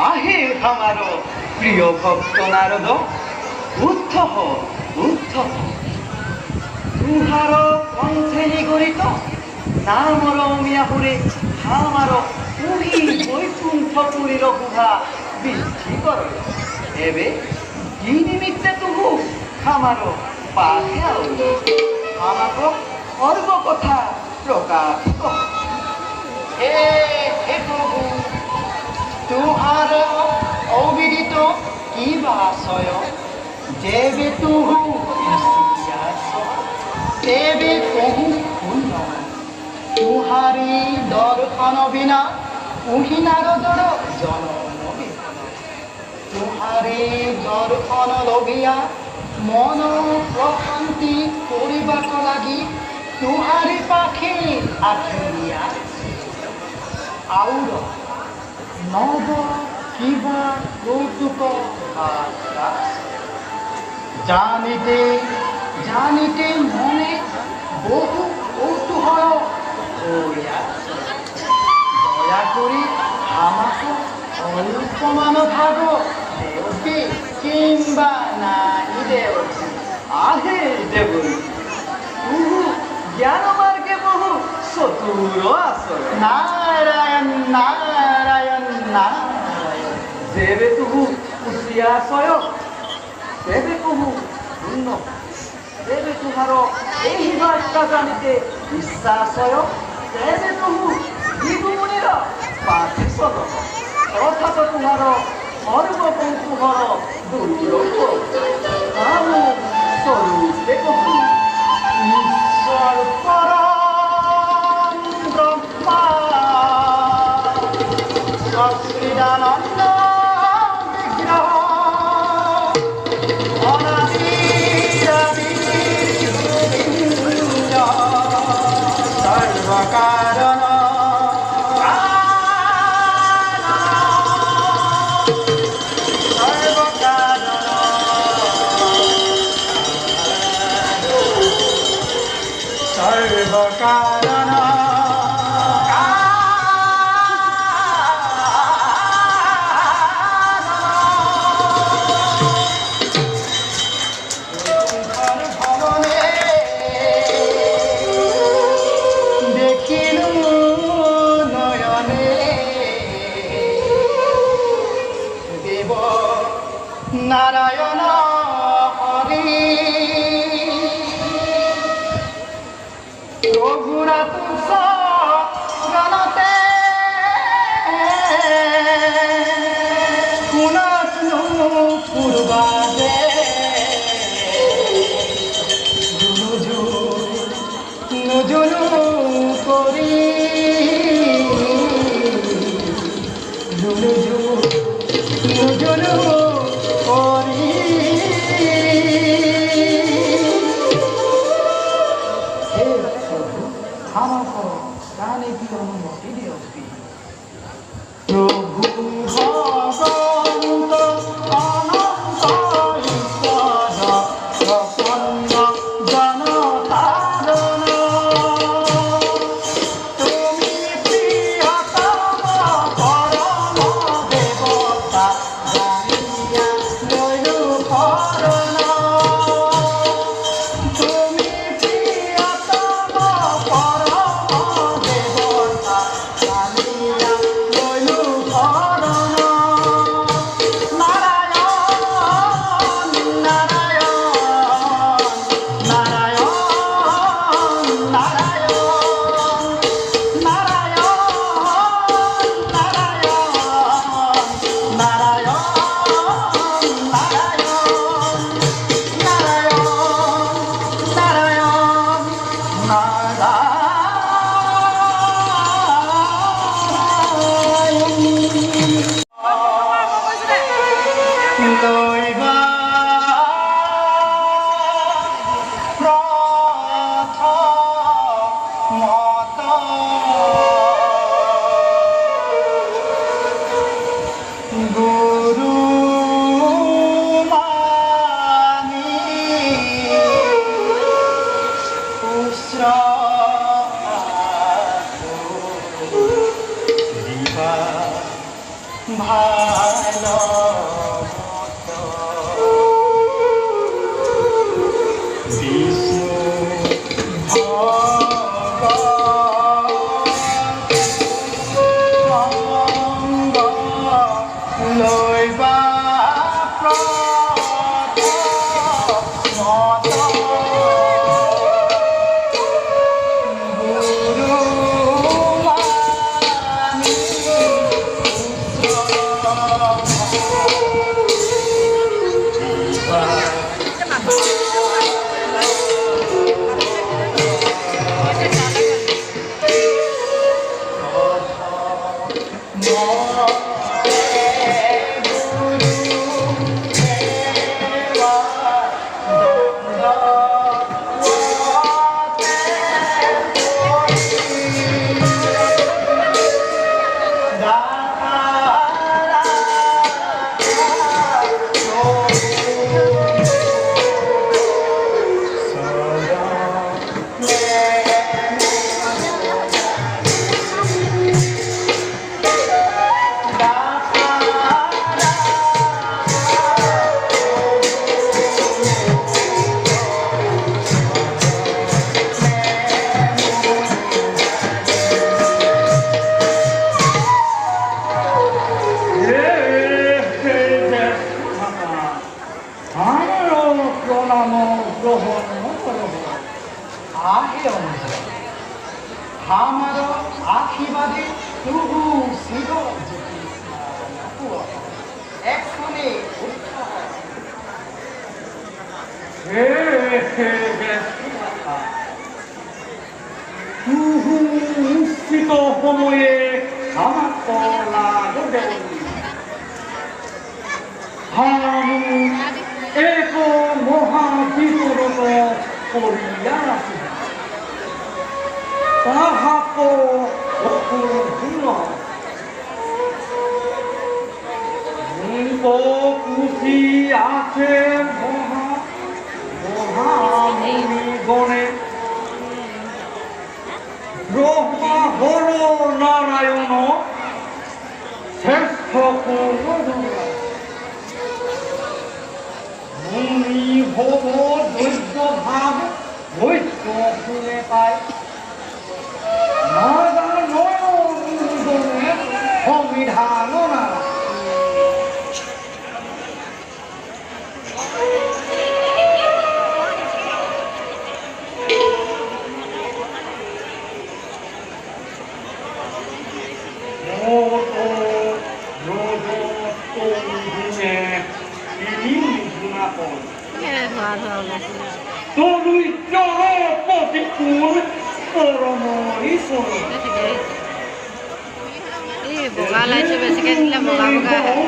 आहे हमारो प्रिय भक्त नारद उद्ध हो तुहार कंठे निगरित नामर मियापुरे हमार पुरी बैकुंठपुरी गुहा बृद्धि कर एबे कि निमित्ते तुहु हमारो पाखे आउ हमाको अर्ग कथा प्रकाश कर हे प्रभु तुहार अविदित किबाशय जेबे तुहु तेबे कहु पुण्य तुहारी दर्शन बिना उही नारदर जन्म तुहारी दर्शन लभिया मन प्रशांति करिबाक लागि तुहारी पाखे आखिया आउर नव किबा कौतुक भाषा जानिते जानिते मने बहु कौतूहल दया करी आमाको अल्पमान भाग देवती किंबा नाई देवती आहे देवती तुहु ज्ञान मार्गे बहु चतुर आसय नारायण नारायण नारायण जेबे तुहु उसियाशय तेबे कहु पुण्य तेबे तुहार एही बार्ता जानिते বিশ্বাসয় तेबे तुहु विभुमुनिर पाठे सदक अर्थात तुहार सर्व कौतूहल दूर आमु स्वरूपे कहु ईश्वर परम ब्रह्मा सच्चिदानंद विग्रह सर्वकारण सर्वकारण नारायण हरि কয় ধোৱা ধোৱা ওলাইছে তৰুই জ্বৰ প্ৰতিকূল পৰমৰি চৰি এই বগা লাইটটো বেছিকৈ দিলে বগা বগা আহে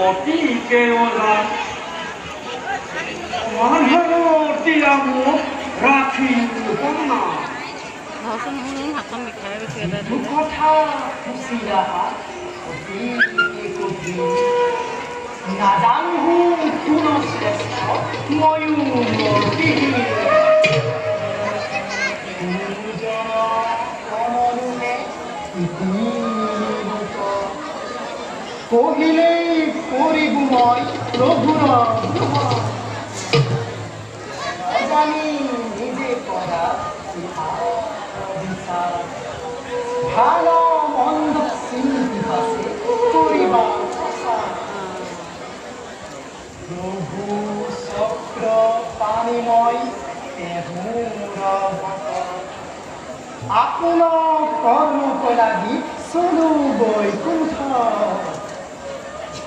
অতি কেৱলা মানুহৰ মোক ৰাখি শুনা ঘৰচোন মোৰ হাতখন মিঠাই বেছিকৈ এটা দিলে কথা খুচি ৰাখা অতি গভীৰ নাজানো কোন শ্ৰেষ্ঠ ময়ো মূৰ্তি কহিলেই কৰিব মই প্ৰভুৰ অজানি নিজে কৰা ভাল মন্দ চিন্তি আছে কৰিবা প্ৰভু চক্ৰ পানীময় আপোনাৰ কৰ্মকলাগি চলো বৈকুণ্ঠ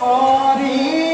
হৰি